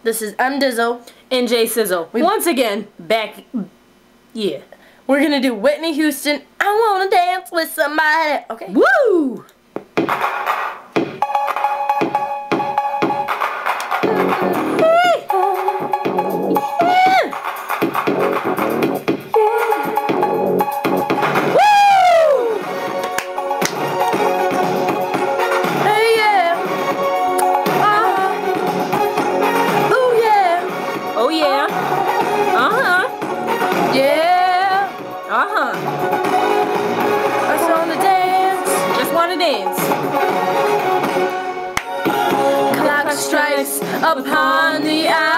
This is Dizzle and Jay Sizzle. Once again, back. Yeah. We're gonna do Whitney Houston. I wanna dance with somebody. Okay. Woo! I just wanna dance. Just wanna dance. Clock strikes upon the hour.